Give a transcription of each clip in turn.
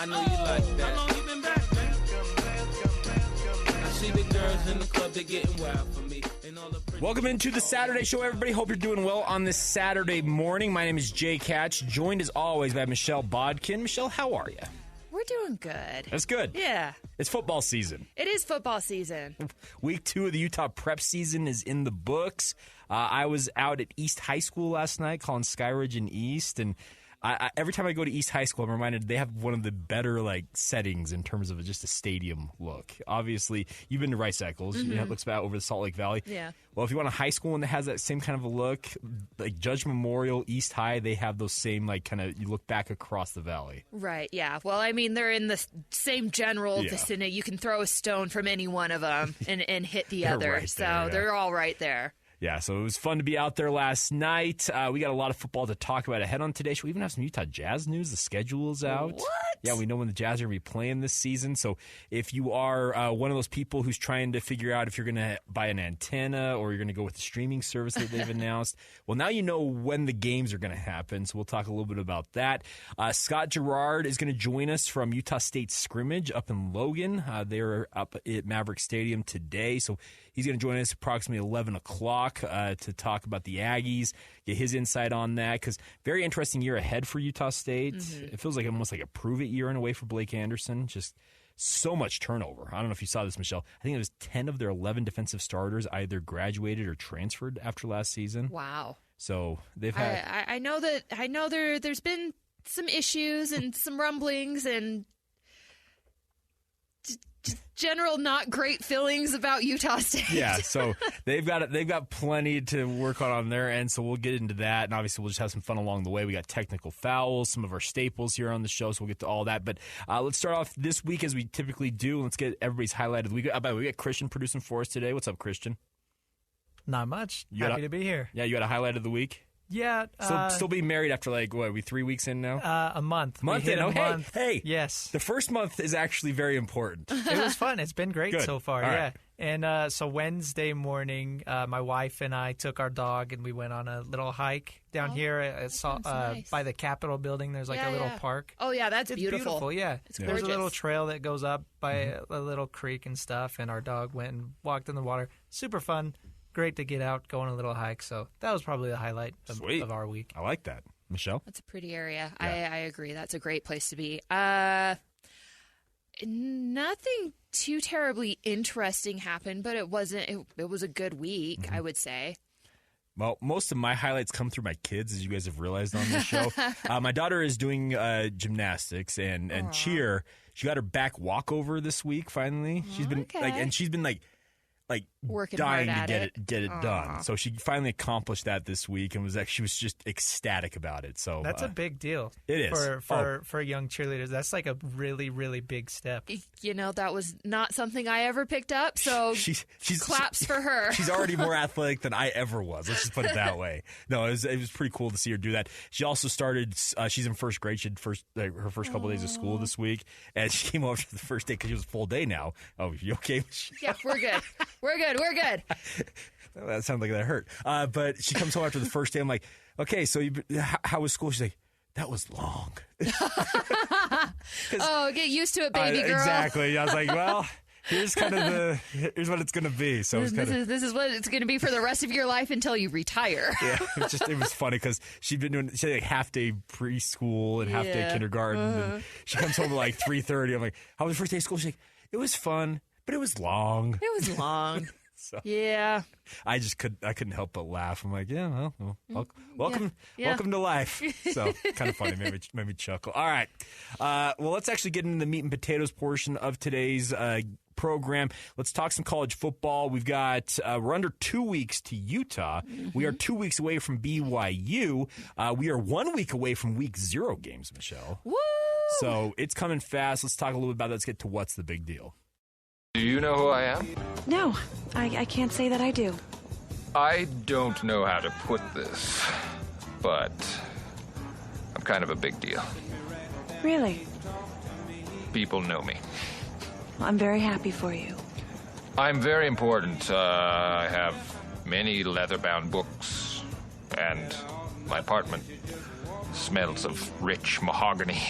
I know you like that. How long you been back, man? I see the girls in the club, they're getting wild for me. Welcome into the Saturday Show, everybody. Hope you're doing well on this Saturday morning. My name is Jay Catch, joined as always by Michelle Bodkin. Michelle, how are you? We're doing good. That's good. Yeah. It's football season. It is football season. Week 2 of the Utah prep season is in the books. I was out at East High School last night calling Skyridge and East, and every time I go to East High School, I'm reminded they have one of the better settings in terms of just a stadium look. Obviously, you've been to Rice Eccles. Mm-hmm. It looks about over the Salt Lake Valley. Yeah. Well, if you want a high school one that has that same kind of a look, like Judge Memorial, East High, they have those same you look back across the valley. Right, yeah. Well, I mean, they're in the same general vicinity. You can throw a stone from any one of them and hit the other. Right there, they're all right there. Yeah, so it was fun to be out there last night. We got a lot of football to talk about ahead on today. Should we even have some Utah Jazz news? The schedule is out. What? Yeah, we know when the Jazz are going to be playing this season. So if you are one of those people who's trying to figure out if you're going to buy an antenna or you're going to go with the streaming service that they've announced, well, now you know when the games are going to happen. So we'll talk a little bit about that. Scott Gerard is going to join us from Utah State Scrimmage up in Logan. They're up at Maverick Stadium today. So he's going to join us approximately 11 o'clock to talk about the Aggies, get his insight on that, because very interesting year ahead for Utah State. Mm-hmm. It feels like almost like a prove-it year in a way for Blake Anderson. Just so much turnover. I don't know if you saw this, Michelle. I think it was 10 of their 11 defensive starters either graduated or transferred after last season. Wow. So they've had... I know there's been some issues and some rumblings and general not great feelings about Utah State. Yeah, so they've got plenty to work on their end, so we'll get into that, and obviously we'll just have some fun along the way. We got technical fouls, some of our staples here on the show, so we'll get to all that. But let's start off this week as we typically do. Let's get everybody's highlight of the week. By the way, we got Christian producing for us today. What's up, Christian? Not much. Happy to be here. Yeah, you got a highlight of the week? Yeah. Still being married after are we 3 weeks in now? A month. Month in? Hey. Yes. The first month is actually very important. It was fun. It's been great so far. All yeah. Right. And so Wednesday morning, my wife and I took our dog and we went on a little hike down here. Nice. By the Capitol building. There's a little park. Oh, yeah, it's beautiful. Yeah. It's gorgeous. There's a little trail that goes up by a little creek and stuff, and our dog went and walked in the water. Super fun. Great to get out, go on a little hike. So that was probably the highlight of our week. I like that. Michelle? That's a pretty area. Yeah. I agree. That's a great place to be. Nothing too terribly interesting happened, but it wasn't. It was a good week, I would say. Well, most of my highlights come through my kids, as you guys have realized on the show. My daughter is doing gymnastics and cheer. She got her back walkover this week. Finally, she's been working dying hard to at get it done. So she finally accomplished that this week and she was just ecstatic about it. So that's a big deal. It is for young cheerleaders. That's like a really, really big step. That was not something I ever picked up. So she's claps for her. She's already more athletic than I ever was. Let's just put it that way. No, it was pretty cool to see her do that. She also started. She's in first grade. She had her first couple days of school this week, and she came over for the first day because it was a full day now. Oh, you okay? Yeah, we're good. We're good. That sounds like that hurt. But she comes home after the first day. I'm like, okay, so how was school? She's like, that was long. Oh, get used to it, baby girl. Exactly. I was like, well, here's what it's going to be. So this is what it's going to be for the rest of your life until you retire. Yeah, it was funny because she had like half day preschool and half day kindergarten. And she comes home at 3:30. I'm like, how was the first day of school? She's like, it was fun, but it was long. It was long. So, yeah. I couldn't help but laugh. I'm like, yeah, well, welcome to life. So kind of funny, made me chuckle. All right. Well, let's actually get into the meat and potatoes portion of today's program. Let's talk some college football. We've got we're under 2 weeks to Utah. Mm-hmm. We are 2 weeks away from BYU. We are 1 week away from week 0 games, Michelle. Woo! So it's coming fast. Let's talk a little bit about that. Let's get to what's the big deal. Do you know who I am? No, I can't say that I do. I don't know how to put this, but I'm kind of a big deal. Really? People know me. Well, I'm very happy for you. I'm very important. I have many leather-bound books, and my apartment smells of rich mahogany.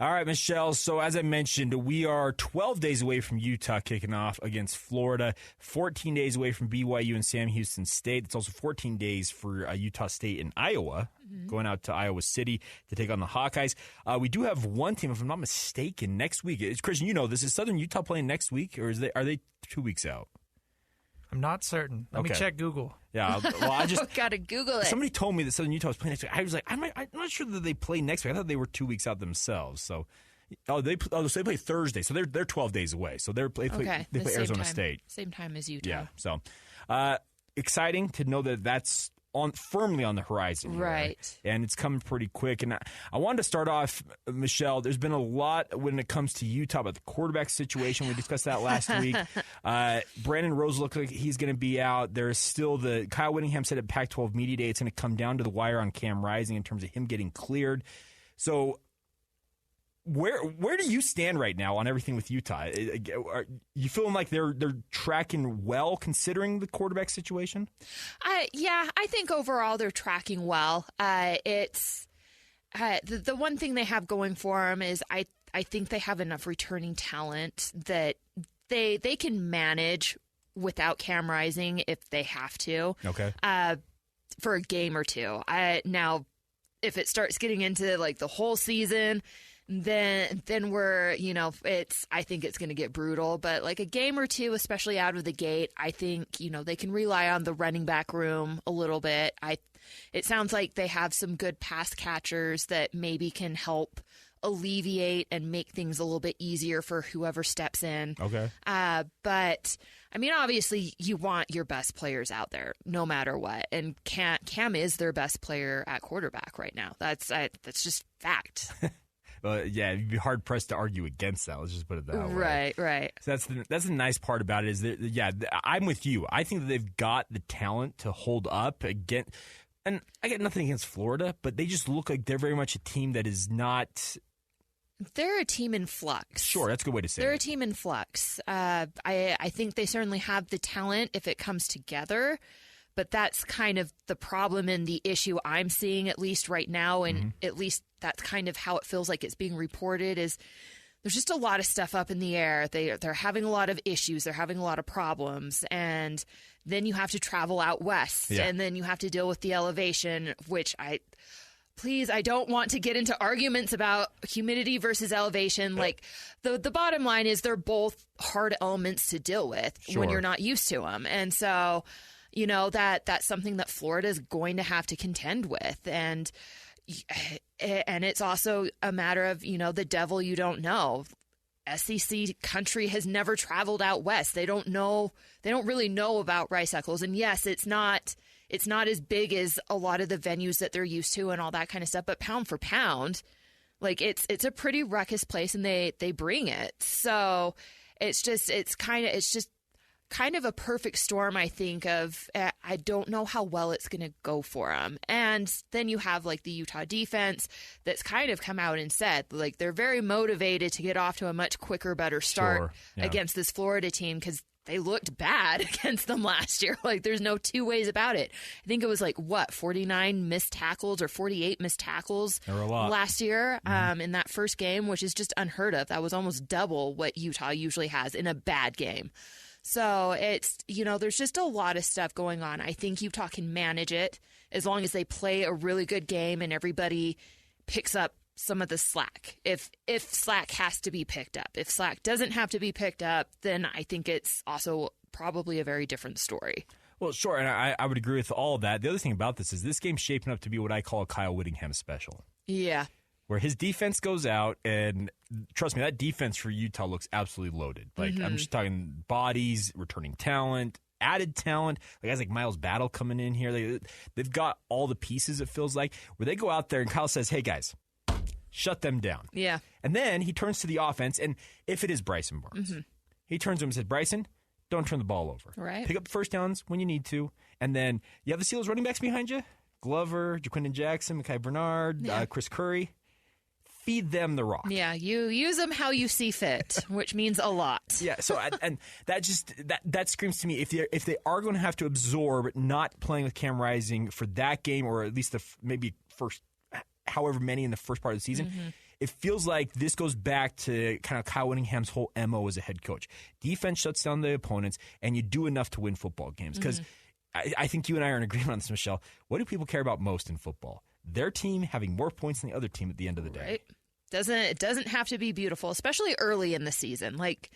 All right, Michelle. So as I mentioned, we are 12 days away from Utah kicking off against Florida, 14 days away from BYU and Sam Houston State. It's also 14 days for Utah State and Iowa, going out to Iowa City to take on the Hawkeyes. We do have one team, if I'm not mistaken, next week. Christian, you know this. Is Southern Utah playing next week, or are they 2 weeks out? I'm not certain. Let me check Google. Yeah, well, I just gotta Google it. Somebody told me that Southern Utah was playing next week. I was like, I'm not sure that they play next week. I thought they were 2 weeks out themselves. So, so they play Thursday. So they're 12 days away. So they play Arizona State, same time as Utah. Yeah. So exciting to know that that's firmly on the horizon here. Right. And it's coming pretty quick. And I wanted to start off, Michelle, there's been a lot when it comes to Utah about the quarterback situation. We discussed that last week. Brandon Rose looked like he's going to be out. There's still Kyle Whittingham said at Pac-12 Media Day it's going to come down to the wire on Cam Rising in terms of him getting cleared. So where do you stand right now on everything with Utah? Are you feeling like they're tracking well considering the quarterback situation? Yeah, I think overall they're tracking well. It's the one thing they have going for them is I think they have enough returning talent that they can manage without Cam Rising if they have to. Okay. For a game or two. Now, if it starts getting into like the whole season, then we're, I think it's going to get brutal. But like a game or two, especially out of the gate, I think, they can rely on the running back room a little bit. It sounds like they have some good pass catchers that maybe can help alleviate and make things a little bit easier for whoever steps in. Okay. But I mean, obviously you want your best players out there no matter what. And Cam is their best player at quarterback right now. That's just fact. Yeah, you'd be hard pressed to argue against that. Let's just put it that way. Right. So that's the nice part about it is that I'm with you. I think that they've got the talent to hold up against. And I got nothing against Florida, but they just look like they're very much a team that is not. They're a team in flux. Sure, that's a good way to say it. They're a team in flux. I think they certainly have the talent if it comes together. But that's kind of the problem and the issue I'm seeing, at least right now, and at least that's kind of how it feels like it's being reported, is there's just a lot of stuff up in the air. They're having a lot of issues. They're having a lot of problems. And then you have to travel out west, and then you have to deal with the elevation, which I don't want to get into arguments about humidity versus elevation. Like the bottom line is they're both hard elements to deal with when you're not used to them. And so, that's something that Florida is going to have to contend with. And it's also a matter of, the devil you don't know. SEC country has never traveled out west. They don't really know about Rice Eccles. And yes, it's not as big as a lot of the venues that they're used to and all that kind of stuff, but pound for pound, like it's a pretty ruckus place, and they bring it. So it's just kind of a perfect storm, I think, of I don't know how well it's going to go for them. And then you have like the Utah defense that's kind of come out and said like they're very motivated to get off to a much quicker, better start against this Florida team because they looked bad against them last year. Like there's no two ways about it. I think it was like 49 missed tackles or 48 missed tackles last year in that first game, which is just unheard of. That was almost double what Utah usually has in a bad game. So it's, there's just a lot of stuff going on. I think Utah can manage it as long as they play a really good game and everybody picks up some of the slack. If slack has to be picked up. If slack doesn't have to be picked up, then I think it's also probably a very different story. Well, sure, and I would agree with all of that. The other thing about this is this game's shaping up to be what I call a Kyle Whittingham special. Yeah. Where his defense goes out, and trust me, that defense for Utah looks absolutely loaded. Like, I'm just talking bodies, returning talent, added talent. Like guys like Miles Battle coming in here. They've got all the pieces, it feels like, where they go out there and Kyle says, hey, guys, shut them down. Yeah. And then he turns to the offense, and if it is Bryson Barnes, he turns to him and says, Bryson, don't turn the ball over. Right. Pick up first downs when you need to. And then you have the Seals running backs behind you. Glover, Jaquindon Jackson, Mekhi Bernard, Chris Curry. Feed them the rock. Yeah, you use them how you see fit, which means a lot. Yeah, so and that screams to me if they are going to have to absorb not playing with Cam Rising for that game, or at least maybe first however many in the first part of the season, it feels like this goes back to kind of Kyle Whittingham's whole MO as a head coach. Defense shuts down the opponents, and you do enough to win football games. Because I think you and I are in agreement on this, Michelle. What do people care about most in football? Their team having more points than the other team at the end of the day. Right. It doesn't have to be beautiful, especially early in the season. Like,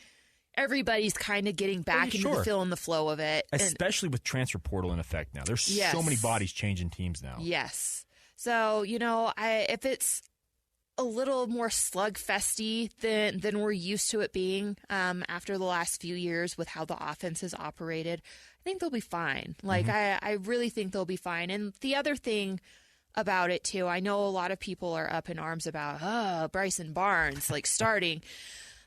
everybody's kind of getting back into the feel and the flow of it. Especially with transfer portal in effect now. There's so many bodies changing teams now. Yes. So, if it's a little more slugfesty than we're used to it being after the last few years with how the offense has operated, I think they'll be fine. Like, I really think they'll be fine. And the other thing about it, too, I know a lot of people are up in arms about, Bryson Barnes, like, starting.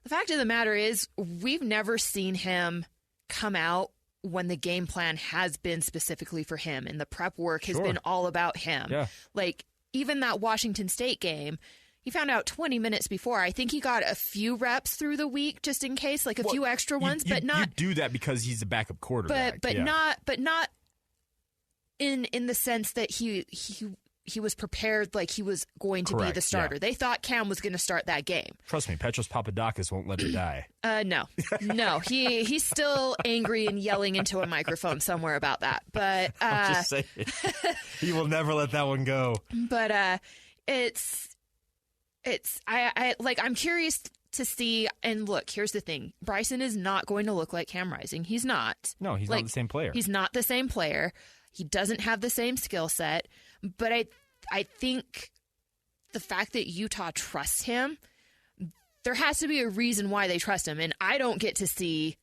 The fact of the matter is, we've never seen him come out when the game plan has been specifically for him, and the prep work has been all about him. Yeah. Like, even that Washington State game, he found out 20 minutes before. I think he got a few reps through the week just in case, like a few extra ones, but not. You do that because he's a backup quarterback. But not in the sense that he was prepared like he was going to be the starter. Yeah. They thought Cam was going to start that game. Trust me, Petros Papadakis won't let it die. No. He's still angry and yelling into a microphone somewhere about that. But I'm just saying, he will never let that one go. But I'm curious to see. And look, here's the thing: Bryson is not going to look like Cam Rising. He's not. No, he's not the same player. He's not the same player. He doesn't have the same skill set. But I think the fact that Utah trusts him, there has to be a reason why they trust him. And I don't get to see,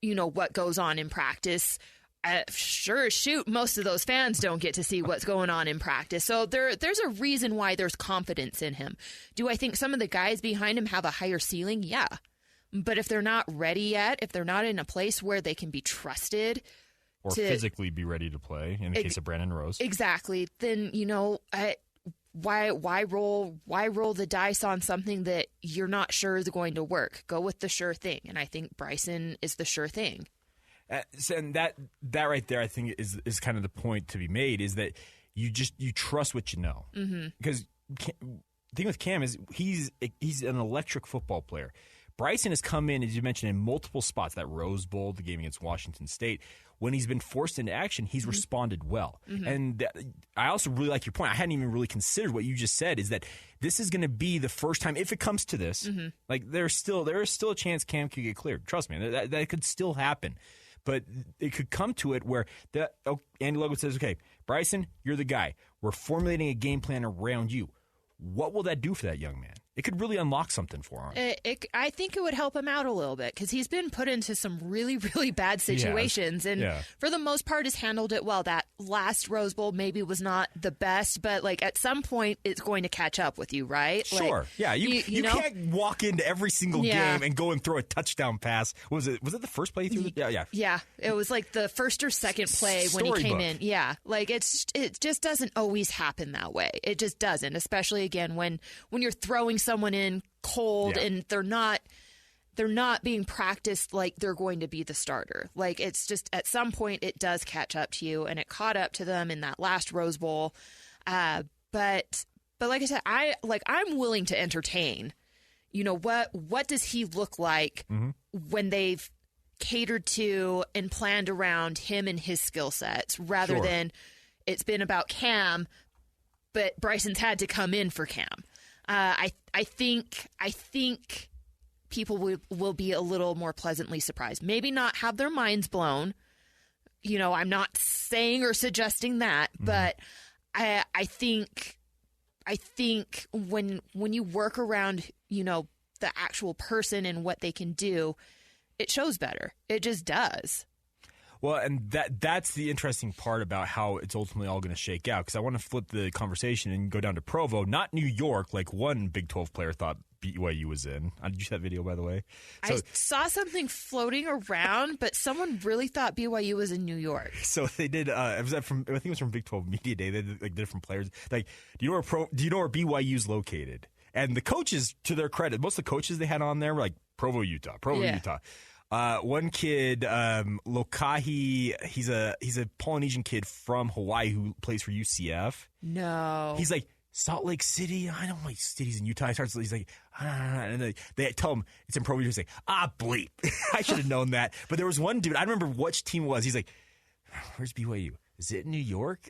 what goes on in practice. Sure as shoot, most of those fans don't get to see what's going on in practice. So there's a reason why there's confidence in him. Do I think some of the guys behind him have a higher ceiling? Yeah. But if they're not ready yet, if they're not in a place where they can be trusted, or physically be ready to play in the case of Brandon Rose. Exactly. Then, why roll the dice on something that you're not sure is going to work? Go with the sure thing. And I think Bryson is the sure thing. And that right there, I think, is kind of the point to be made, is that you trust what you know. Mm-hmm. Because the thing with Cam is he's an electric football player. Bryson has come in, as you mentioned, in multiple spots. That Rose Bowl, the game against Washington State. When he's been forced into action, he's responded well. Mm-hmm. And I also really like your point. I hadn't even really considered what you just said, is that this is going to be the first time, if it comes to this, like there is still a chance Cam could get cleared. Trust me, that could still happen. But it could come to it where Andy Ludwig says, okay, Bryson, you're the guy. We're formulating a game plan around you. What will that do for that young man? It could really unlock something for him. I think it would help him out a little bit because he's been put into some really, really bad situations. And for the most part has handled it well. That last Rose Bowl maybe was not the best, but like at some point it's going to catch up with you, right? Sure. Like, you can't walk into every single game and go and throw a touchdown pass. Was it the first play he threw? Yeah. It was like the first or second play when he came in. Yeah. Like it just doesn't always happen that way. It just doesn't, especially again when you're throwing someone in cold and they're not being practiced like they're going to be the starter. Like it's just at some point it does catch up to you, and it caught up to them in that last Rose Bowl. But like I said, I'm willing to entertain. What does he look like when they've catered to and planned around him and his skill sets rather than it's been about Cam, but Bryson's had to come in for Cam. I think people will be a little more pleasantly surprised. Maybe not have their minds blown. I'm not saying or suggesting that, but I think when you work around, the actual person and what they can do, it shows better. It just does. Well, and that's the interesting part about how it's ultimately all going to shake out, because I want to flip the conversation and go down to Provo, not New York, like one Big 12 player thought BYU was in. Did you see that video, by the way? I saw something floating around, but someone really thought BYU was in New York. So they did. I think it was from Big 12 Media Day. They did like different players. Like, do you know where BYU's located? And the coaches, to their credit, most of the coaches they had on there were like Provo, Utah. Utah. One kid, Lokahi, he's a Polynesian kid from Hawaii who plays for UCF. No. He's like, Salt Lake City. I don't like cities in Utah. He's like, and they tell him it's in Pro. He's like, bleep. I should have known that. But there was one dude. I don't remember which team it was. He's like, where's BYU? Is it New York?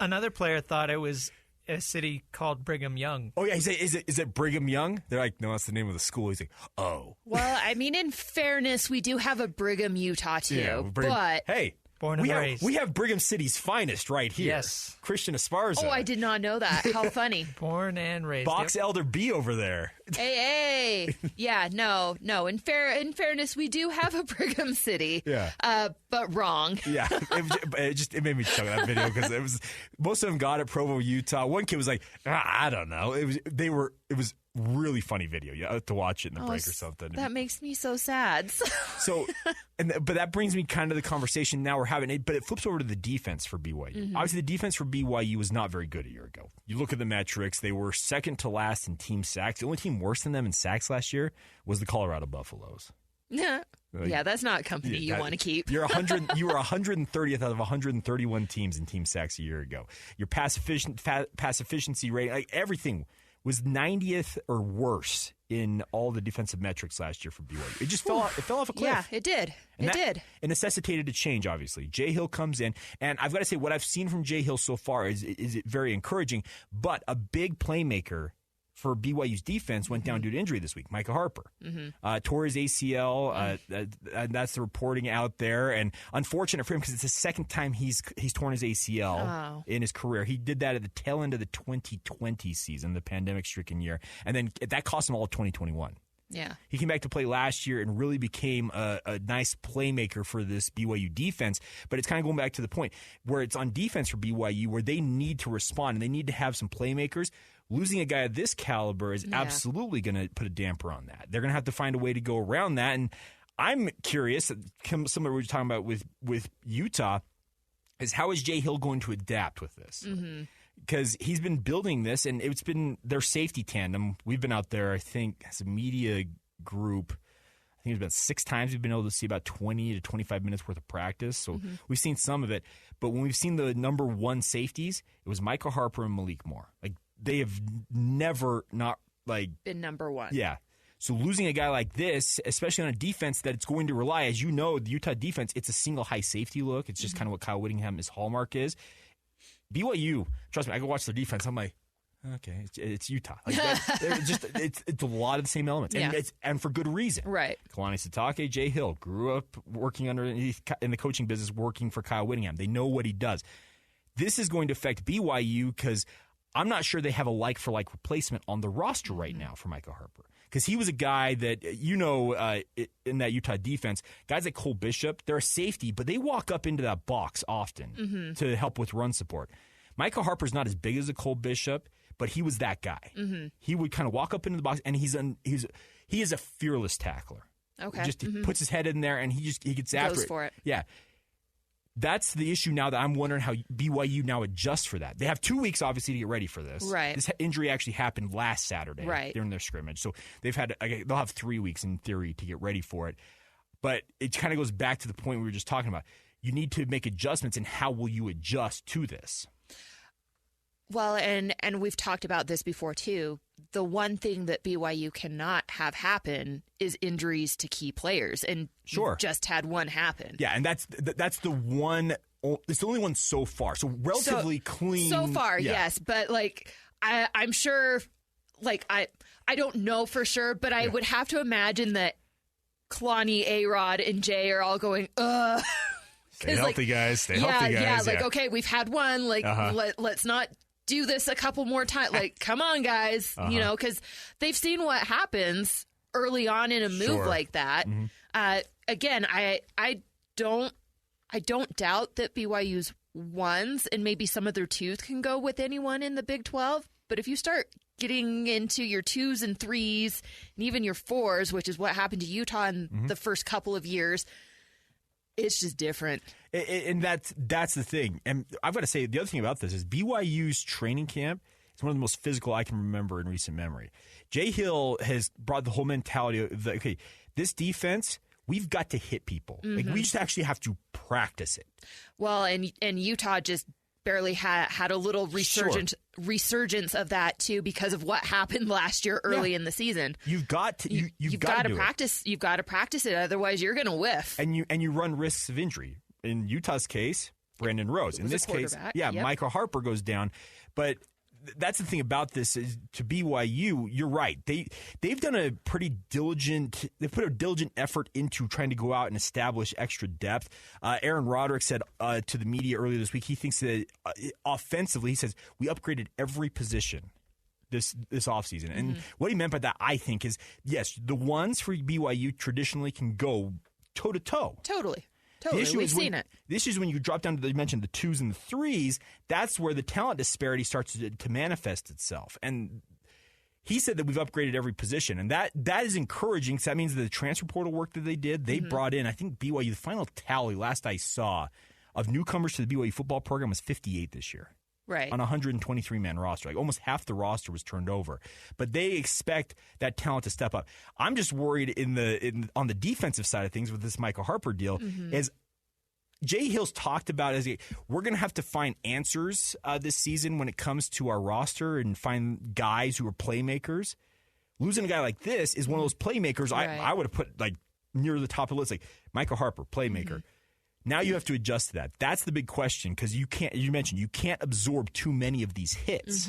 Another player thought it was a city called Brigham Young. Oh yeah, he said, is it Brigham Young? They're like, no, that's the name of the school. He's like, oh. Well, I mean, in fairness, we do have a Brigham, Utah too, but hey. Born and raised. We have Brigham City's finest right here. Yes. Christian Esparza. oh, I did not know that. How funny. Born and raised. Box Yep. Elder B over there. Hey. Yeah, no. In fairness, we do have a Brigham City. Yeah. But wrong. Yeah, it made me chuckle that video because it was most of them got it Provo, Utah. One kid was like, I don't know. It was really funny video to watch it in the break or something. That makes me so sad. So, but that brings me kind of the conversation now we're having. But it flips over to the defense for BYU. Mm-hmm. Obviously, the defense for BYU was not very good a year ago. You look at the metrics; they were second to last in team sacks. The only team worse than them in sacks last year was the Colorado Buffaloes. Yeah, that's not a company you want to keep. You're 100. You were 130th out of 131 teams in team sacks a year ago. Your pass efficiency rate, like everything, was 90th or worse in all the defensive metrics last year for BYU. It just fell off a cliff. Yeah, it did. It did. It necessitated a change, obviously. Jay Hill comes in, and I've got to say, what I've seen from Jay Hill so far is very encouraging, but a big playmaker for BYU's defense went down due to injury this week. Micah Harper tore his ACL. And that's the reporting out there, and unfortunate for him because it's the second time he's torn his ACL in his career. He did that at the tail end of the 2020 season, the pandemic-stricken year, and then that cost him all of 2021. Yeah. He came back to play last year and really became a nice playmaker for this BYU defense. But it's kind of going back to the point where it's on defense for BYU where they need to respond and they need to have some playmakers. Losing a guy of this caliber is absolutely going to put a damper on that. They're going to have to find a way to go around that. And I'm curious, some of what we were talking about with Utah, is how is Jay Hill going to adapt with this? Because he's been building this, and it's been their safety tandem. We've been out there, I think, as a media group. I think it's about 6 times we've been able to see about 20 to 25 minutes worth of practice. So we've seen some of it. But when we've seen the number one safeties, it was Micah Harper and Malik Moore. Like, they have never not, like... been number one. Yeah. So losing a guy like this, especially on a defense that it's going to rely, as you know, the Utah defense, it's a single high safety look. It's just kind of what Kyle Whittingham's hallmark is. BYU, trust me, I go watch their defense. I'm like, okay, it's Utah. Like it's a lot of the same elements, and for good reason. Right. Kalani Sitake, Jay Hill grew up working in the coaching business, working for Kyle Whittingham. They know what he does. This is going to affect BYU because I'm not sure they have a like-for-like replacement on the roster right now for Micah Harper. Because he was a guy that, in that Utah defense, guys like Cole Bishop, they're a safety, but they walk up into that box often to help with run support. Micah Harper's not as big as a Cole Bishop, but he was that guy. He would kind of walk up into the box, and he is a fearless tackler. Okay. He puts his head in there, and he gets after it. Goes for it. Yeah. That's the issue now that I'm wondering how BYU now adjusts for that. They have 2 weeks, obviously, to get ready for this. Right. This injury actually happened last Saturday during their scrimmage. So they'll have 3 weeks, in theory, to get ready for it. But it kind of goes back to the point we were just talking about. You need to make adjustments, and how will you adjust to this? Well, and we've talked about this before, too. The one thing that BYU cannot have happen is injuries to key players, and just had one happen. Yeah, and that's the one. It's the only one so far. So relatively clean. So far, yes, but I'm sure. I don't know for sure, but I would have to imagine that Kalani, A-Rod, and Jay are all going, ugh. Stay healthy, guys. Stay healthy, guys. Yeah, okay, we've had one. Let's not do this a couple more times. Come on, guys. Because they've seen what happens early on in a move like that. Again, I don't doubt that BYU's ones and maybe some of their twos can go with anyone in the Big 12. But if you start getting into your 2s and 3s and even your 4s, which is what happened to Utah in the first couple of years, it's just different. And that's the thing. And I've got to say, the other thing about this is BYU's training camp is one of the most physical I can remember in recent memory. Jay Hill has brought the whole mentality of, okay, this defense, we've got to hit people. We just actually have to practice it. Well, and Utah just barely had a little resurgence of that too because of what happened last year early in the season. You've got to you've got to do practice. You've got to practice it, otherwise you're going to whiff. And you run risks of injury. In Utah's case, Brandon Rose. In this case, Michael Harper goes down. But that's the thing about this is to BYU, you're right. They've done a pretty diligent. They've put a diligent effort into trying to go out and establish extra depth. Aaron Roderick said to the media earlier this week he thinks that offensively, he says we upgraded every position this offseason. And what he meant by that, I think, is yes, the ones for BYU traditionally can go toe to toe. Totally. We've seen it. The issue is when you drop down to, you mentioned the 2s and the 3s, that's where the talent disparity starts to manifest itself. And he said that we've upgraded every position. And that is encouraging because that means that the transfer portal work that they did, they brought in, I think BYU, the final tally last I saw of newcomers to the BYU football program was 58 this year. Right. On a 123-man roster. Like almost half the roster was turned over. But they expect that talent to step up. I'm just worried on the defensive side of things with this Michael Harper deal is Jay Hill's talked about we're going to have to find answers this season when it comes to our roster and find guys who are playmakers. Losing a guy like this is one of those playmakers I would have put like near the top of the list, like Michael Harper, playmaker. Now you have to adjust to that. That's the big question because you can't absorb too many of these hits.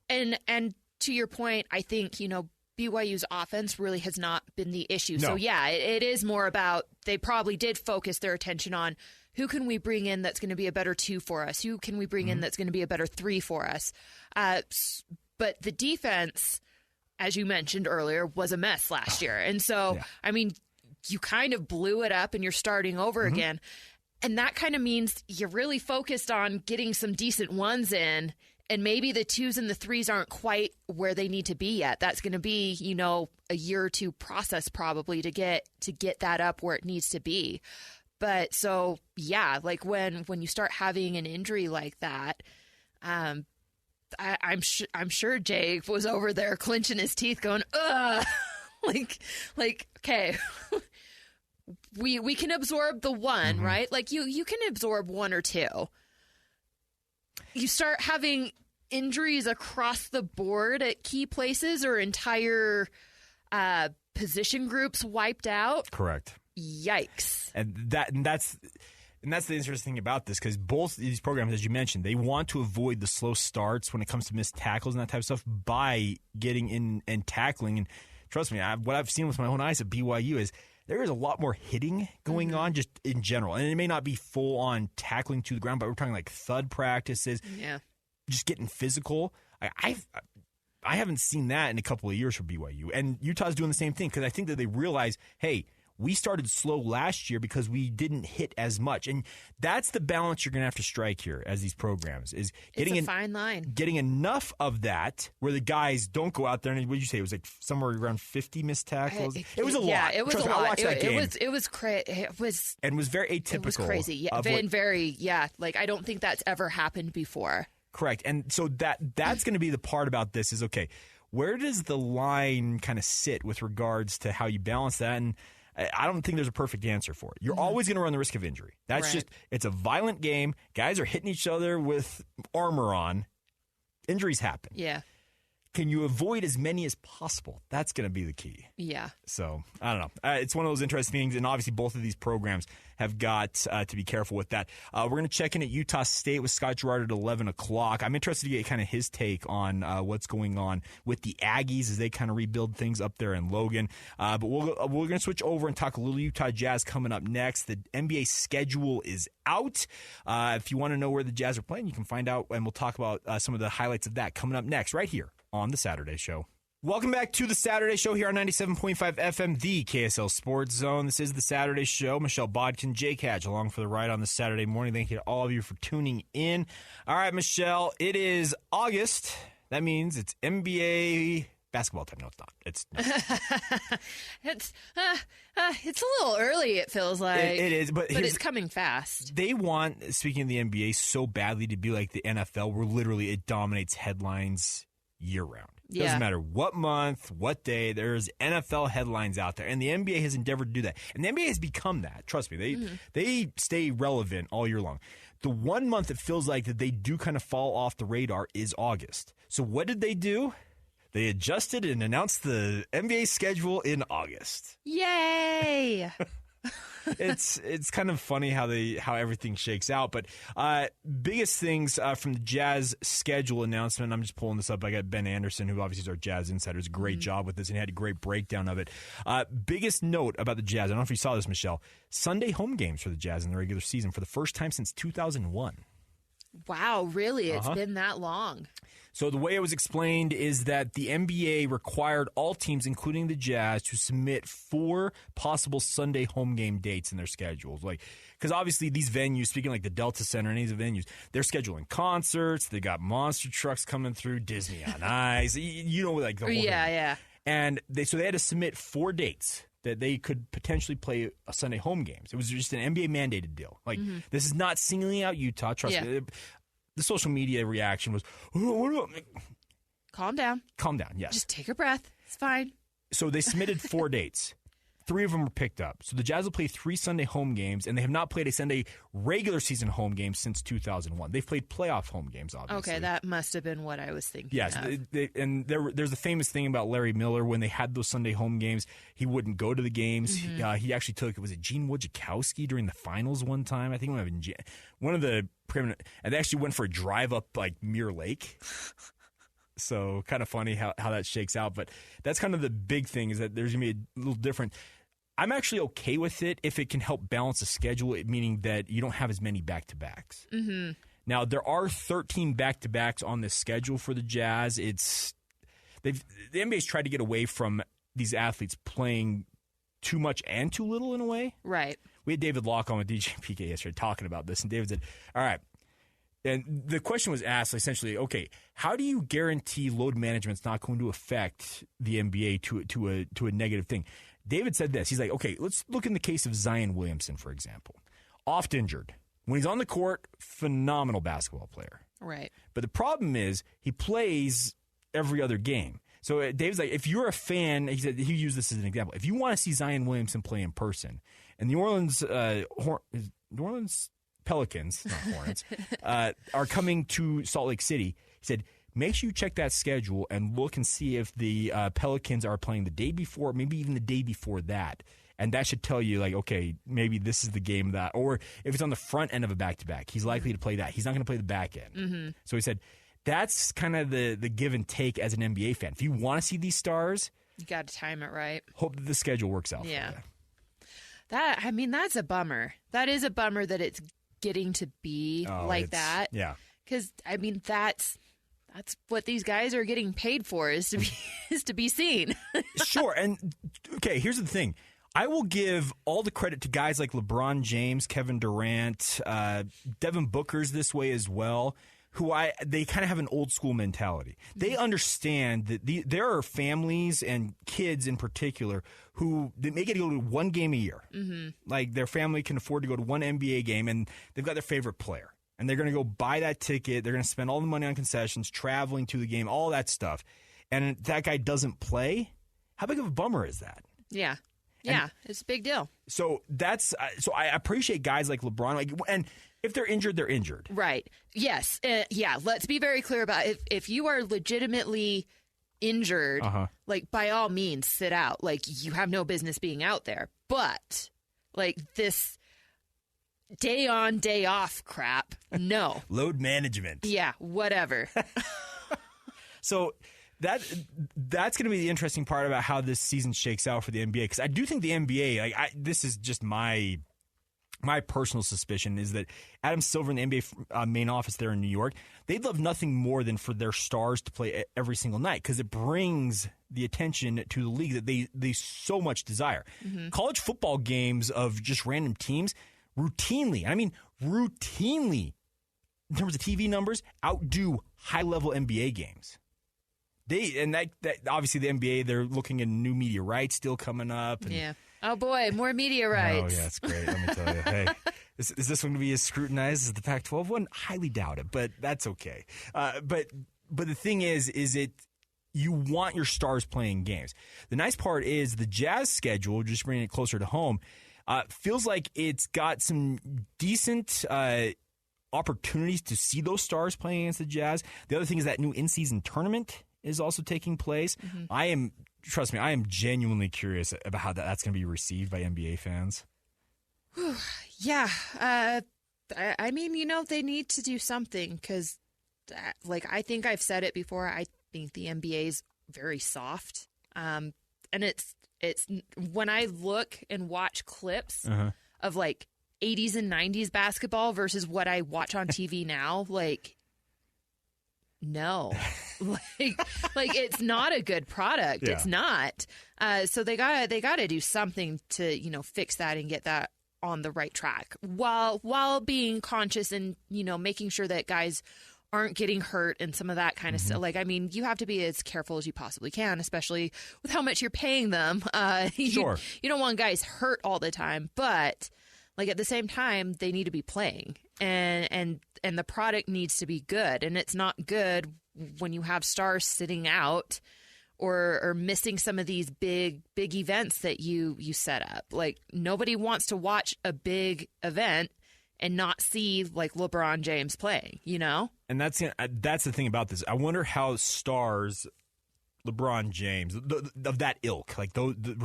And to your point, I think, BYU's offense really has not been the issue. No. So, yeah, it is more about they probably did focus their attention on who can we bring in that's going to be a better 2 for us? Who can we bring in that's going to be a better 3 for us? But the defense, as you mentioned earlier, was a mess last year. And so, I mean, you kind of blew it up and you're starting over again. And that kind of means you're really focused on getting some decent 1s in, and maybe the 2s and the 3s aren't quite where they need to be yet. That's going to be, a year or 2 process probably to get that up where it needs to be. But so, yeah, like when you start having an injury like that, I'm sure Jake was over there clenching his teeth going, ugh, like, okay. We can absorb the 1, right? Like you can absorb 1 or 2. You start having injuries across the board at key places or entire position groups wiped out. Correct. Yikes. And that's the interesting thing about this because both these programs, as you mentioned, they want to avoid the slow starts when it comes to missed tackles and that type of stuff by getting in and tackling. And trust me, what I've seen with my own eyes at BYU is there is a lot more hitting going on just in general. And it may not be full-on tackling to the ground, but we're talking like thud practices, just getting physical. I haven't seen that in a couple of years for BYU. And Utah's doing the same thing because I think that they realize, hey, we started slow last year because we didn't hit as much. And that's the balance you're going to have to strike here as these programs is getting it's a fine line. Getting enough of that where the guys don't go out there and what did you say? It was like somewhere around 50 missed tackles. It was a lot. Yeah, it was Trust a me, lot. I watched that game. It was crazy. And was very atypical. It was crazy. Yeah, like I don't think that's ever happened before. Correct. And so that's going to be the part about this is, okay, where does the line kind of sit with regards to how you balance that? And I don't think there's a perfect answer for it. You're always going to run the risk of injury. That's it's a violent game. Guys are hitting each other with armor on. Injuries happen. Yeah. Can you avoid as many as possible? That's going to be the key. Yeah. So, I don't know. It's one of those interesting things, and obviously both of these programs have got to be careful with that. We're going to check in at Utah State with Scott Gerard at 11 o'clock. I'm interested to get kind of his take on what's going on with the Aggies as they kind of rebuild things up there in Logan. But we're going to switch over and talk a little Utah Jazz coming up next. The NBA schedule is out. If you want to know where the Jazz are playing, you can find out, and we'll talk about some of the highlights of that coming up next right here on The Saturday Show. Welcome back to The Saturday Show here on 97.5 FM, the KSL Sports Zone. This is The Saturday Show. Michelle Bodkin, Jake Hatch, along for the ride on this Saturday morning. Thank you to all of you for tuning in. All right, Michelle, it is August. That means it's NBA basketball time. No, it's not. It's a little early, it feels like. It is, but it's coming fast. They want, speaking of the NBA, so badly to be like the NFL, where literally it dominates headlines year-round. Yeah. Doesn't matter what month, what day, there's NFL headlines out there. And the NBA has endeavored to do that. And the NBA has become that. Trust me, they stay relevant all year long. the 1 month it feels like that they do kind of fall off the radar is August. So what did they do? They adjusted and announced the NBA schedule in August. Yay! It's kind of funny how everything shakes out. But biggest things from the Jazz schedule announcement, I'm just pulling this up. I got Ben Anderson, who obviously is our Jazz insider, does a great job with this, and he had a great breakdown of it. Biggest note about the Jazz, I don't know if you saw this, Michelle, Sunday home games for the Jazz in the regular season for the first time since 2001. Wow, really? It's been that long. So the way it was explained is that the NBA required all teams, including the Jazz, to submit 4 possible Sunday home game dates in their schedules. Because obviously these venues, speaking like the Delta Center and any of the venues, they're scheduling concerts. They got monster trucks coming through, Disney on Ice. You know, like the whole thing. Yeah. And they had to submit 4 dates that they could potentially play a Sunday home games. It was just an NBA mandated deal. This is not singling out Utah. Trust me. The social media reaction was, Calm down. calm down, yes. Just take a breath. It's fine. So they submitted 4 dates. 3 of them were picked up. So the Jazz will play 3 Sunday home games, and they have not played a Sunday regular season home game since 2001. They've played playoff home games, obviously. Okay, that must have been what I was thinking. Yes, of. and there's a famous thing about Larry Miller. When they had those Sunday home games, he wouldn't go to the games. He actually took, was it Gene Wojciechowski during the finals one time? I think it might have been one of the preeminent, and they actually went for a drive up like Mirror Lake. So kind of funny how that shakes out. But that's kind of the big thing, is that there's going to be a little different. I'm actually okay with it if it can help balance the schedule, meaning that you don't have as many back-to-backs. Mm-hmm. Now, there are 13 back-to-backs on this schedule for the Jazz. The NBA's tried to get away from these athletes playing too much and too little in a way. Right. We had David Locke on with DJ PK yesterday talking about this, and David said, all right, and the question was asked essentially, okay, how do you guarantee load management's not going to affect the NBA to a negative thing? David said this. He's like, okay, let's look in the case of Zion Williamson, for example. Oft injured. When he's on the court, phenomenal basketball player. Right. But the problem is he plays every other game. So Dave's like, if you're a fan, he said, he used this as an example. If you want to see Zion Williamson play in person, and the New Orleans Pelicans, not Hornets, are coming to Salt Lake City, he said, make sure you check that schedule and look and see if the Pelicans are playing the day before, maybe even the day before that. And that should tell you, like, okay, maybe this is the game that, or if it's on the front end of a back-to-back, he's likely to play that. He's not going to play the back end. Mm-hmm. So he said, that's kind of the give and take as an NBA fan. If you want to see these stars, you got to time it right. Hope that the schedule works out for you. That's a bummer. That is a bummer that it's getting to be like that. Yeah. Because, that's what these guys are getting paid for, is to be seen. Sure. And okay, here's the thing. I will give all the credit to guys like LeBron James, Kevin Durant, Devin Booker's this way as well, they kind of have an old school mentality. They understand that there are families and kids in particular who they may get to go to one game a year. Mm-hmm. Like their family can afford to go to one NBA game, and they've got their favorite player. And they're going to go buy that ticket. They're going to spend all the money on concessions, traveling to the game, all that stuff. And that guy doesn't play. How big of a bummer is that? Yeah. Yeah, it's a big deal. So I appreciate guys like LeBron. And if they're injured, they're injured. Right. Yes. Let's be very clear about it. If you are legitimately injured, by all means, sit out. You have no business being out there. But this day on, day off crap, no. Load management. Yeah, whatever. So that's going to be the interesting part about how this season shakes out for the NBA, because I do think the NBA, this is just my personal suspicion, is that Adam Silver and the NBA main office there in New York, they'd love nothing more than for their stars to play every single night, because it brings the attention to the league that they so much desire. Mm-hmm. College football games of just random teams routinely, in terms of TV numbers, outdo high-level NBA games. That obviously the NBA, they're looking at new media rights still coming up. And, yeah. Oh boy, more media rights. Oh yeah, it's great. Let me tell you. Hey, is this one going to be as scrutinized as the Pac-12 one? Highly doubt it, but that's okay. But the thing is you want your stars playing games. The nice part is the Jazz schedule, just bringing it closer to home, feels like it's got some decent opportunities to see those stars playing against the Jazz. The other thing is that new in-season tournament is also taking place. Trust me, I am genuinely curious about how that's going to be received by NBA fans. Yeah. I mean, they need to do something because, I think I've said it before. I think the NBA is very soft. And it's when I look and watch clips of 80s and 90s basketball versus what I watch on TV now, no, it's not a good product. Yeah. It's not. So they gotta do something to, fix that and get that on the right track while being conscious and, making sure that guys aren't getting hurt and some of that kind of stuff. You have to be as careful as you possibly can, especially with how much you're paying them. Sure. You don't want guys hurt all the time, but at the same time, they need to be playing and the product needs to be good. And it's not good when you have stars sitting out or missing some of these big events that you set up. Nobody wants to watch a big event and not see LeBron James playing, And that's the thing about this. I wonder how stars, LeBron James, of that ilk, we're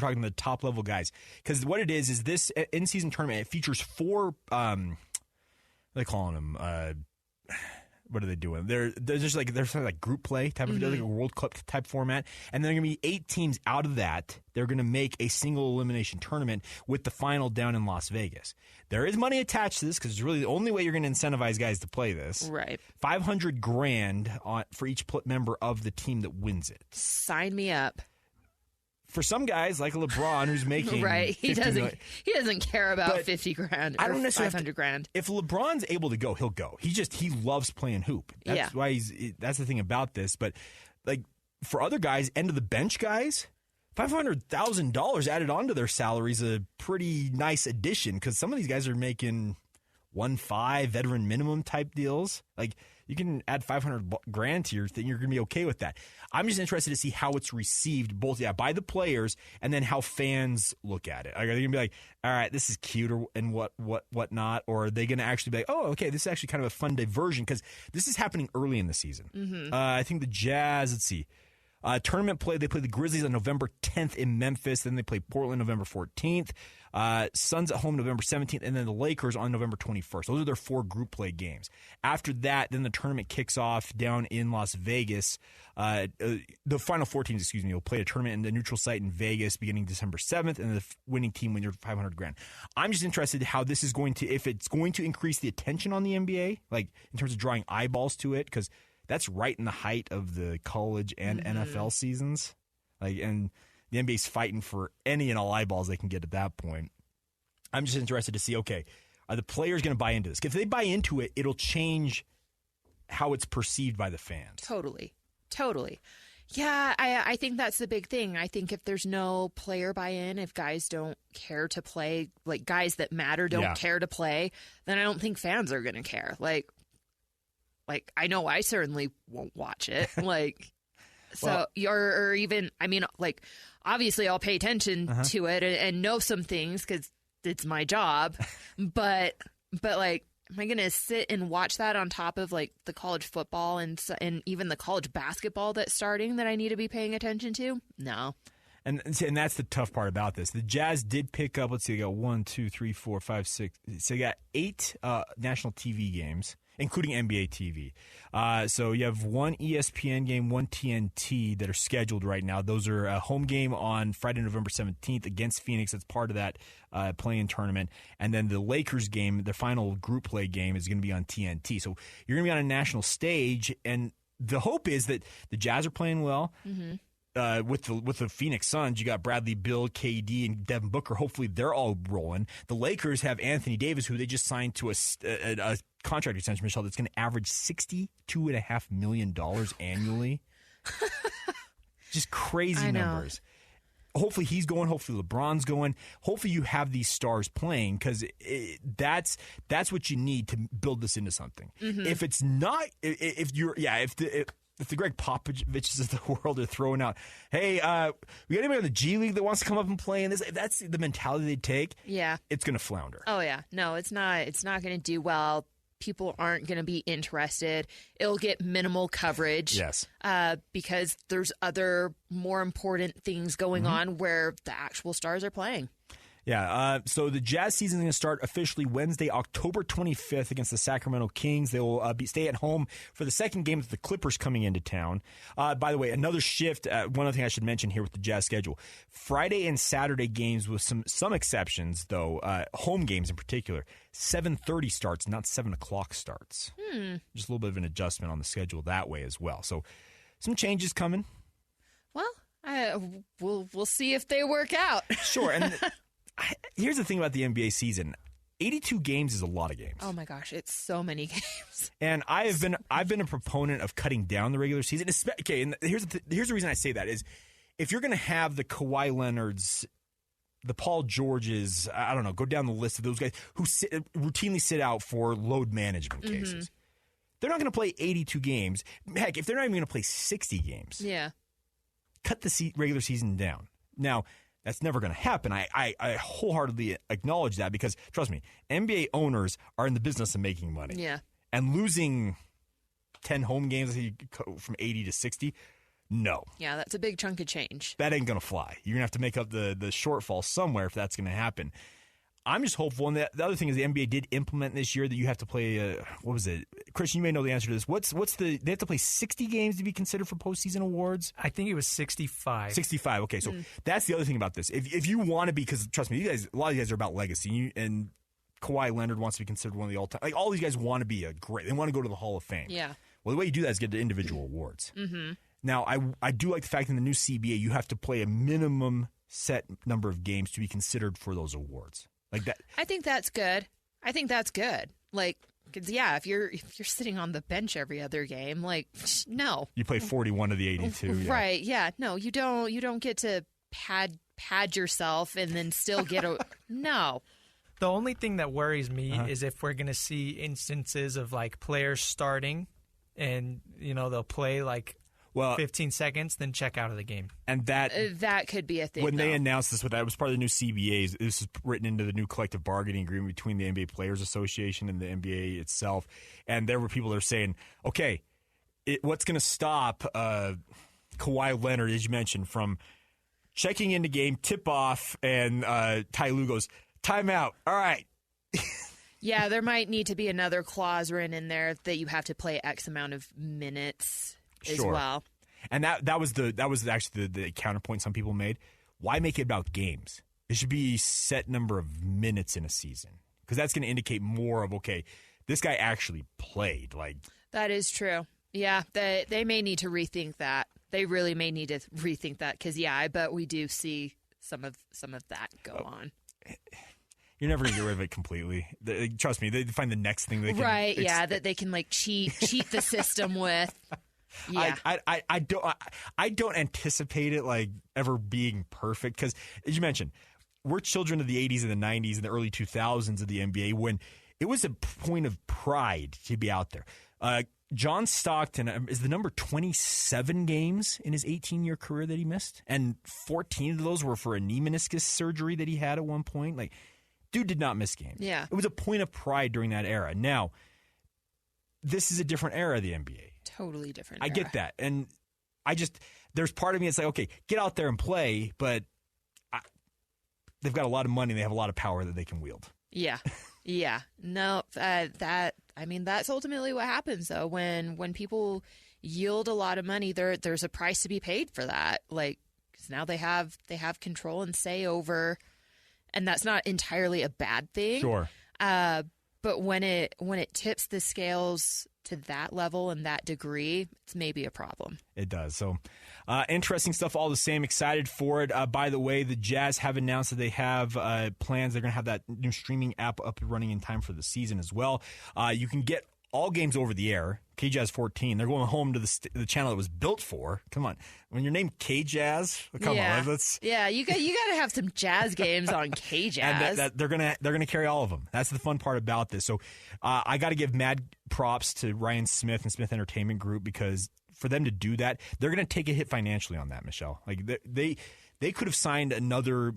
talking the top level guys, because what it is this in-season tournament. It features 4. They calling them. What are they doing? They're just there's sort of group play type of a World Cup type format, and then there are going to be 8 teams out of that. They're going to make a single elimination tournament with the final down in Las Vegas. There is money attached to this because it's really the only way you're going to incentivize guys to play this. Right. $500,000 for each member of the team that wins it. Sign me up. For some guys like LeBron, who's making right, he doesn't care about But $50,000 or I don't necessarily $500,000. If LeBron's able to go, he'll go. He loves playing hoop. That's why that's the thing about this. But for other guys, end of the bench guys, $500,000 added onto their salary is a pretty nice addition because some of these guys are making 1.5 veteran minimum type deals. You can add $500,000 to your thing. You're going to be okay with that. I'm just interested to see how it's received, both by the players and then how fans look at it. Are they going to be like, all right, this is cute and what not? Or are they going to actually be like, oh, okay, this is actually kind of a fun diversion because this is happening early in the season. I think the Jazz, let's see. Tournament play, they play the Grizzlies on November 10th in Memphis. Then they play Portland November 14th. Suns at home November 17th. And then the Lakers on November 21st. Those are their 4 group play games. After that, then the tournament kicks off down in Las Vegas. The final 4 teams, will play a tournament in the neutral site in Vegas beginning December 7th. And the winning team wins $500,000. I'm just interested how this is going to, if it's going to increase the attention on the NBA, in terms of drawing eyeballs to it, because that's right in the height of the college and NFL seasons. And the NBA's fighting for any and all eyeballs they can get at that point. I'm just interested to see, okay, are the players going to buy into this? If they buy into it, it'll change how it's perceived by the fans. Totally. Yeah, I think that's the big thing. I think if there's no player buy-in, if guys don't care to play, guys that matter don't care to play, then I don't think fans are going to care. I know I certainly won't watch it. Or even, obviously I'll pay attention to it and know some things because it's my job. But am I going to sit and watch that on top of the college football and even the college basketball that's starting that I need to be paying attention to? No. And that's the tough part about this. The Jazz did pick up, let's see, they got 1, 2, 3, 4, 5, 6. So they got 8 national TV games, including NBA TV. So you have 1 ESPN game, 1 TNT that are scheduled right now. Those are a home game on Friday, November 17th against Phoenix. That's part of that play-in tournament. And then the Lakers game, the final group play game, is going to be on TNT. So you're going to be on a national stage, and the hope is that the Jazz are playing well. With the Phoenix Suns, you got Bradley Beal, KD, and Devin Booker. Hopefully, they're all rolling. The Lakers have Anthony Davis, who they just signed to a contract extension, Michelle, that's going to average $62.5 million annually. Just crazy numbers. Hopefully, he's going. Hopefully, LeBron's going. Hopefully, you have these stars playing because that's what you need to build this into something. If it's not, if the Greg Popoviches of the world are throwing out, hey, we got anybody in the G League that wants to come up and play in this? If that's the mentality they take, it's going to flounder. Oh, yeah. No, it's not. It's not going to do well. people aren't going to be interested. It'll get minimal coverage. Yes. Because there's other more important things going on where the actual stars are playing. Yeah, so the Jazz season is going to start officially Wednesday, October 25th against the Sacramento Kings. They will stay at home for the second game with the Clippers coming into town. By the way, another shift, one other thing I should mention here with the Jazz schedule. Friday and Saturday games with some exceptions, though, home games in particular, 7:30 starts, not 7 o'clock starts. Just a little bit of an adjustment on the schedule that way as well. So some changes coming. Well, we'll see if they work out. Sure, and... Here's the thing about the NBA season. 82 games is a lot of games. Oh my gosh, it's so many games. And I've been a proponent of cutting down the regular season. Okay, and here's the reason I say that is if you're going to have the Kawhi Leonards, the Paul Georges, I don't know, go down the list of those guys who routinely sit out for load management cases. They're not going to play 82 games. Heck, if they're not even going to play 60 games, cut the regular season down. Now, that's never going to happen. I wholeheartedly acknowledge that because, trust me, NBA owners are in the business of making money. Yeah. And losing 10 home games from 80 to 60, no. Yeah, that's a big chunk of change. That ain't going to fly. You're going to have to make up the shortfall somewhere if that's going to happen. I'm just hopeful. And the other thing is the NBA did implement this year that you have to play, what was it? Christian, you may know the answer to this. They have to play 60 games to be considered for postseason awards? I think it was 65. 65, okay. So that's the other thing about this. If you want to be, because trust me, a lot of you guys are about legacy, and Kawhi Leonard wants to be considered one of the all-time, like all these guys want to be they want to go to the Hall of Fame. Yeah. Well, the way you do that is get the individual awards. Now, I do like the fact in the new CBA, you have to play a minimum set number of games to be considered for those awards. Like that. I think that's good. Like, 'cause, yeah, if you're sitting on the bench every other game, like, no. You play 41 of the 82. Yeah. Right, yeah. No, you don't get to pad yourself and then still get a no. The only thing that worries me is if we're going to see instances of like players starting and they'll play like 15 seconds, then check out of the game. And that could be a thing. When they announced this, that was part of the new CBAs. This is written into the new collective bargaining agreement between the NBA Players Association and the NBA itself. And there were people that are saying, okay, what's going to stop Kawhi Leonard, as you mentioned, from checking into game, tip off, and Ty Lue goes, timeout. All right. Yeah, there might need to be another clause written in there that you have to play X amount of minutes as well. And that was actually the counterpoint some people made. Why make it about games? It should be set number of minutes in a season because that's going to indicate more of, okay, this guy actually played. Like that is true. Yeah, they may need to rethink that. They really may need to rethink that because, yeah, I bet we do see some of that go on. You're never going to get rid of it completely. Trust me, they find the next thing they can. Right, yeah, that they can like cheat the system with. Yeah. I don't anticipate it like ever being perfect because, as you mentioned, we're children of the 80s and the 90s and the early 2000s of the NBA when it was a point of pride to be out there. John Stockton is the number 27 games in his 18-year career that he missed, and 14 of those were for a knee meniscus surgery that he had at one point. Like, dude did not miss games. Yeah. It was a point of pride during that era. Now, this is a different era of the NBA. Totally different. I get that. And there's part of me that's like, okay, get out there and play, but they've got a lot of money and they have a lot of power that they can wield. Yeah. Yeah. No, that's ultimately what happens though. When people yield a lot of money, there's a price to be paid for that. Like, 'cause now they have control and say over, and that's not entirely a bad thing. Sure. But when it tips the scales to that level and that degree, it's maybe a problem. It does. So interesting stuff all the same. Excited for it. By the way, the Jazz have announced that they have plans. They're going to have that new streaming app up and running in time for the season as well. You can get all games over the air. KJazz 14. They're going home to the channel it was built for. Come on. When you're named KJazz, come on. Let's... Yeah, you got to have some jazz games on KJazz. And they're gonna carry all of them. That's the fun part about this. So I got to give mad props to Ryan Smith and Smith Entertainment Group because for them to do that, they're going to take a hit financially on that, Michelle. Like they could have signed another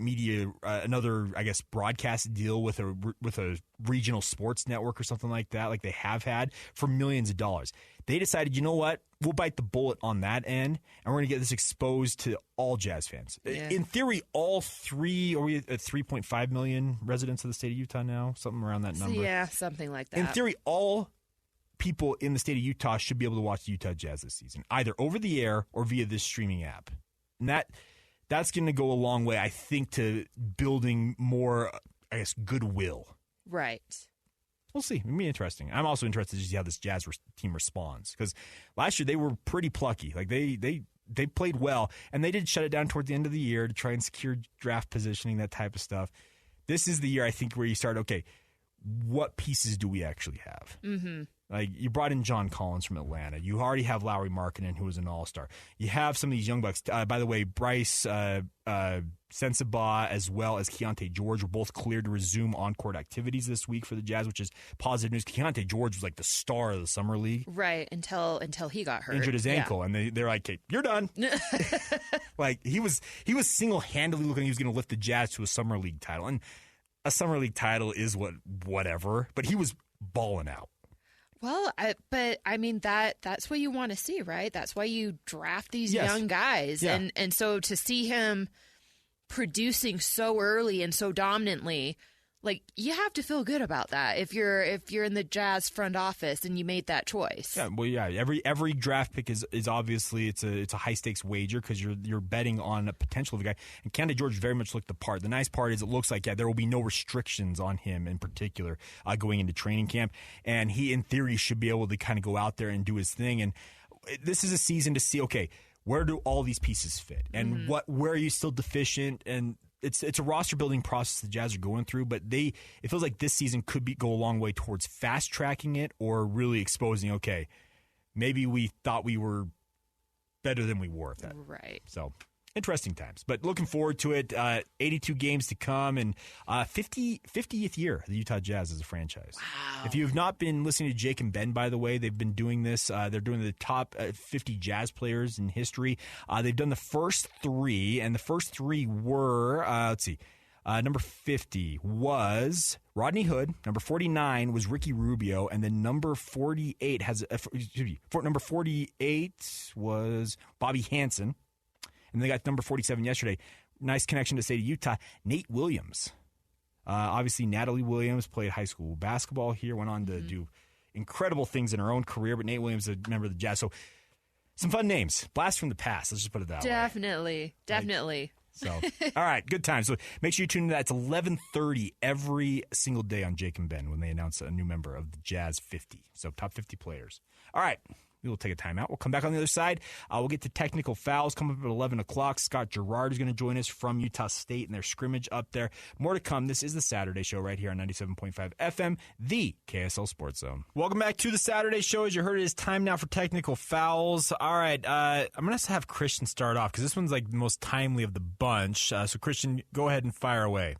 I guess, broadcast deal with a regional sports network or something like that, like they have had, for millions of dollars. They decided, you know what? We'll bite the bullet on that end, and we're going to get this exposed to all Jazz fans. Yeah. In theory, all three, or we at 3.5 million residents of the state of Utah now, something around that number. Yeah, something like that. In theory, all people in the state of Utah should be able to watch the Utah Jazz this season, either over the air or via this streaming app. And that's going to go a long way, I think, to building more, I guess, goodwill. Right. We'll see. It'll be interesting. I'm also interested to see how this Jazz team responds, because last year they were pretty plucky. Like they played well, and they did shut it down toward the end of the year to try and secure draft positioning, that type of stuff. This is the year, I think, where you start, okay, what pieces do we actually have? Mm-hmm. Like, you brought in John Collins from Atlanta. You already have Lauri Markkanen, who was an all-star. You have some of these young bucks. By the way, Bryce Sensabaugh as well as Keontae George were both cleared to resume on-court activities this week for the Jazz, which is positive news. Keontae George was like the star of the summer league. Right, until he got hurt. Injured his ankle, and they're like, okay, you're done. Like, he was single-handedly looking like he was going to lift the Jazz to a summer league title. And a summer league title is whatever, but he was balling out. Well, that's what you want to see, right? That's why you draft these young guys. Yeah. And so to see him producing so early and so dominantly, like, you have to feel good about that if you're in the Jazz front office and you made that choice. Yeah, well, yeah. Every draft pick is obviously it's a high stakes wager, because you're betting on a potential of a guy. And Keontae George very much looked the part. The nice part is it looks like there will be no restrictions on him in particular going into training camp, and he in theory should be able to kind of go out there and do his thing. And this is a season to see, okay, where do all these pieces fit, and where are you still deficient? And it's a roster building process the Jazz are going through, but it feels like this season could go a long way towards fast tracking it, or really exposing, okay, maybe we thought we were better than we were. Right. So interesting times, but looking forward to it. 82 games to come, and 50th year of the Utah Jazz as a franchise. Wow. If you have not been listening to Jake and Ben, by the way, they've been doing this. They're doing the top 50 Jazz players in history. They've done the first three, and the first three were, let's see, number 50 was Rodney Hood. Number 49 was Ricky Rubio, and then number 48 number 48 was Bobby Hansen. And they got number 47 yesterday. Nice connection to the state of Utah. Nate Williams. Obviously, Natalie Williams played high school basketball here, went on to do incredible things in her own career, but Nate Williams is a member of the Jazz. So some fun names. Blast from the past. Let's just put it that way. Definitely. So, all right, good time. So make sure you tune in to that. It's 11:30 every single day on Jake and Ben when they announce a new member of the Jazz 50. So top 50 players. All right. We will take a timeout. We'll come back on the other side. We'll get to technical fouls coming up at 11 o'clock. Scott Gerard is going to join us from Utah State and their scrimmage up there. More to come. This is the Saturday Show right here on 97.5 FM, the KSL Sports Zone. Welcome back to the Saturday Show. As you heard, it is time now for technical fouls. All right. I'm going to have Christian start off because this one's like the most timely of the bunch. So, Christian, go ahead and fire away.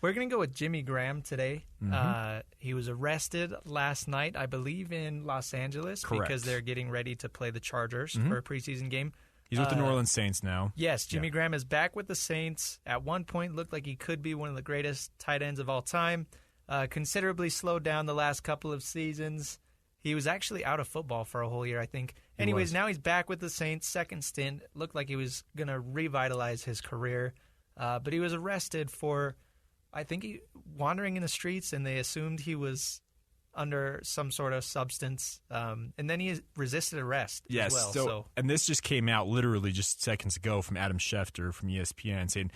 We're going to go with Jimmy Graham today. Mm-hmm. He was arrested last night, I believe, in Los Angeles. Correct. Because they're getting ready to play the Chargers for a preseason game. He's with the New Orleans Saints now. Yes, Jimmy Graham is back with the Saints. At one point, looked like he could be one of the greatest tight ends of all time. Considerably slowed down the last couple of seasons. He was actually out of football for a whole year, I think. Anyways, now he's back with the Saints. Second stint. Looked like he was going to revitalize his career. But he was arrested for, I think, wandering in the streets, and they assumed he was under some sort of substance. And then he resisted arrest as well. So, and this just came out literally just seconds ago from Adam Schefter from ESPN saying,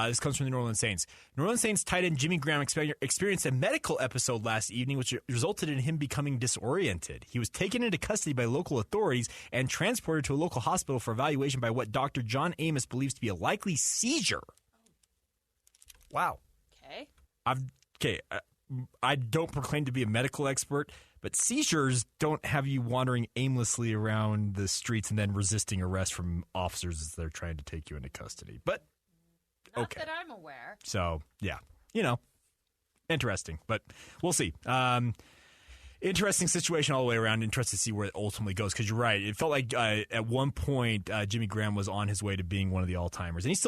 this comes from the New Orleans Saints. New Orleans Saints tight end Jimmy Graham experienced a medical episode last evening, which resulted in him becoming disoriented. He was taken into custody by local authorities and transported to a local hospital for evaluation by what Dr. John Amos believes to be a likely seizure. Wow. I don't proclaim to be a medical expert, but seizures don't have you wandering aimlessly around the streets and then resisting arrest from officers as they're trying to take you into custody. But, okay. Not that I'm aware. So, yeah, interesting, but we'll see. Interesting situation all the way around. Interested to see where it ultimately goes because you're right. It felt like at one point Jimmy Graham was on his way to being one of the all-timers, and he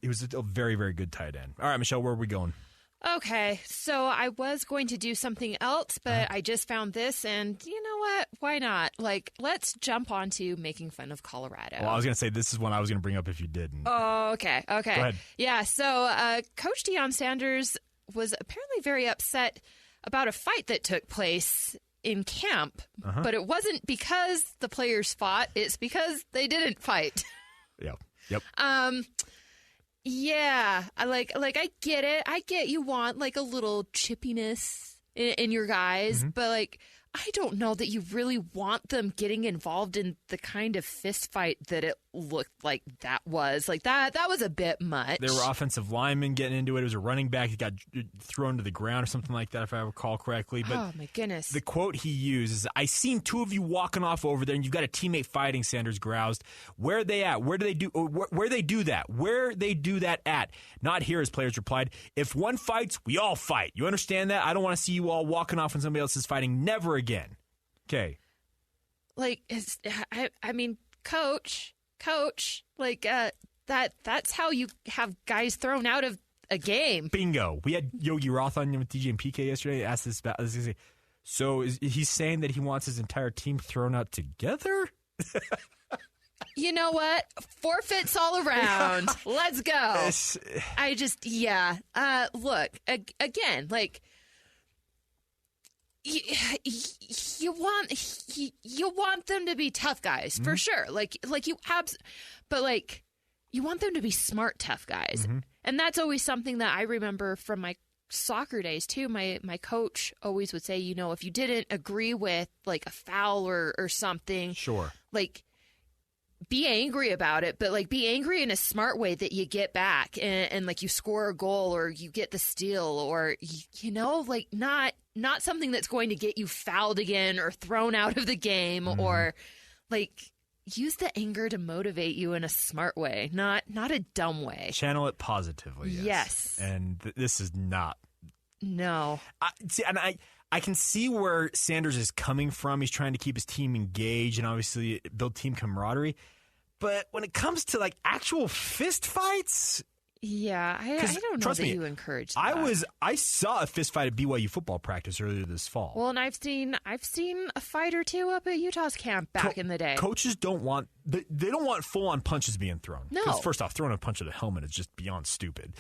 was a very, very good tight end. All right, Michelle, where are we going? Okay, so I was going to do something else, but I just found this, and you know what? Why not? Like, let's jump onto making fun of Colorado. Well, I was going to say this is one I was going to bring up if you didn't. Oh, okay. Go ahead. Yeah, so Coach Deion Sanders was apparently very upset about a fight that took place in camp, but it wasn't because the players fought. It's because they didn't fight. Yep. Yeah, I I get it. I get you want like a little chippiness in your guys, but like I don't know that you really want them getting involved in the kind of fist fight that it looked like that was. Like that was a bit much. There were offensive linemen getting into it. It was a running back. He got thrown to the ground or something like that, if I recall correctly. But oh, my goodness. The quote he used is, I seen two of you walking off over there, and you've got a teammate fighting, Sanders groused. Where are they at? Where they do that? Where they do that at? Not here, his players replied. If one fights, we all fight. You understand that? I don't want to see you all walking off when somebody else is fighting. Never again. Okay. Like, I mean, coach, like, that's how you have guys thrown out of a game. Bingo. We had Yogi Roth on with DJ and PK yesterday. Asked this about. So is he saying that he wants his entire team thrown out together? You know what? Forfeits all around. Let's go. I just, look, again, like, you want them to be tough guys for sure. Like you but like you want them to be smart tough guys, and that's always something that I remember from my soccer days too. My coach always would say, you know, if you didn't agree with like a foul or something, Sure, like be angry about it, but like be angry in a smart way that you get back and like you score a goal or you get the steal or you know, like not something that's going to get you fouled again or thrown out of the game or like use the anger to motivate you in a smart way, not a dumb way. Channel it positively. Yes. And this is not. No. I can see where Sanders is coming from. He's trying to keep his team engaged and obviously build team camaraderie. But when it comes to like actual fist fights, yeah, I don't know that you encourage that. I saw a fist fight at BYU football practice earlier this fall. Well, and I've seen a fight or two up at Utah's camp back in the day. Coaches don't want they don't want full on punches being thrown. No, because first off, throwing a punch at a helmet is just beyond stupid.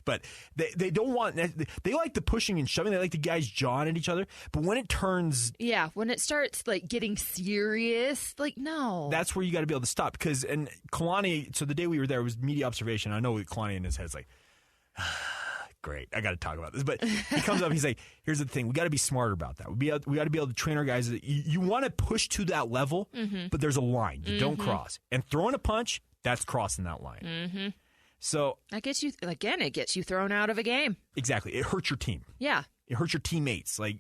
But they don't want. They like the pushing and shoving. They like the guys jawing at each other. But when it turns, when it starts like getting serious, like no, that's where you got to be able to stop. Because and Kalani. So the day we were there, it was media observation. I know Kalani in his head's like, great, I got to talk about this. But he comes up, he's like, here's the thing, we got to be smarter about that. We got to be able to train our guys. You want to push to that level, but there's a line you don't cross. And throwing a punch, that's crossing that line. So that gets you again. It gets you thrown out of a game. Exactly. It hurts your team. Yeah. It hurts your teammates. Like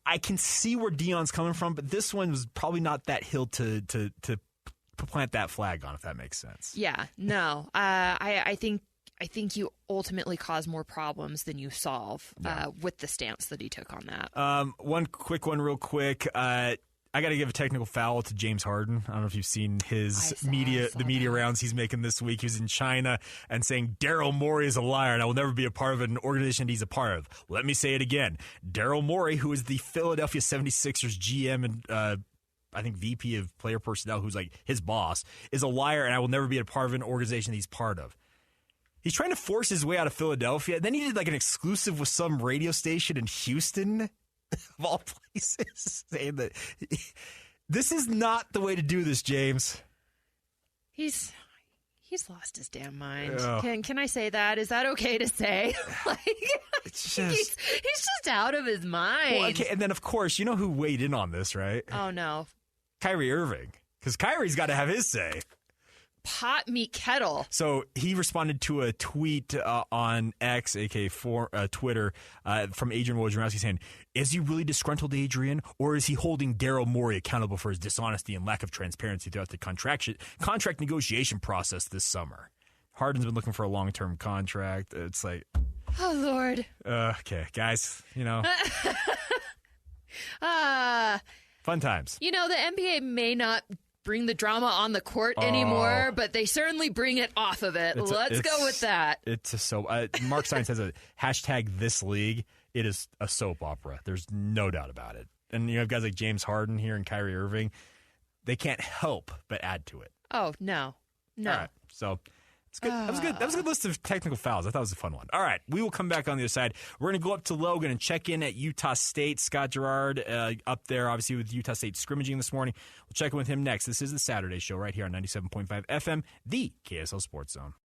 I can see where Deion's coming from, but this one was probably not that hill to plant that flag on, if that makes sense. Yeah. No. I think you ultimately cause more problems than you solve with the stance that he took on that. One quick one, real quick. I got to give a technical foul to James Harden. I don't know if you've seen his media rounds he's making this week. He was in China and saying Daryl Morey is a liar and I will never be a part of an organization he's a part of. Let me say it again. Daryl Morey, who is the Philadelphia 76ers GM and I think VP of player personnel, who's like his boss, is a liar and I will never be a part of an organization he's part of. He's trying to force his way out of Philadelphia. Then he did like an exclusive with some radio station in Houston, of all places, saying that this is not the way to do this, James. He's lost his damn mind. Oh. Can I say that? Is that okay to say? Like, it's just, he's just out of his mind. Well, okay, and then of course, you know who weighed in on this, right? Oh no, Kyrie Irving, because Kyrie's got to have his say. Pot meet kettle. So he responded to a tweet on X, aka Twitter, from Adrian Wojnarowski saying, is he really disgruntled, Adrian, or is he holding Daryl Morey accountable for his dishonesty and lack of transparency throughout the contract negotiation process this summer? Harden's been looking for a long-term contract. It's like... Oh, Lord. Okay, guys, you know... Fun times. The NBA may not bring the drama on the court anymore, but they certainly bring it off of it. Let's go with that. It's a soap. Mark Stein says a hashtag this league. It is a soap opera. There's no doubt about it. And you have guys like James Harden here and Kyrie Irving. They can't help but add to it. Oh, no. All right. So it's good. That was good. That was a good list of technical fouls. I thought it was a fun one. All right. We will come back on the other side. We're going to go up to Logan and check in at Utah State. Scott Gerard up there, obviously, with Utah State scrimmaging this morning. We'll check in with him next. This is the Saturday Show right here on 97.5 FM, the KSL Sports Zone.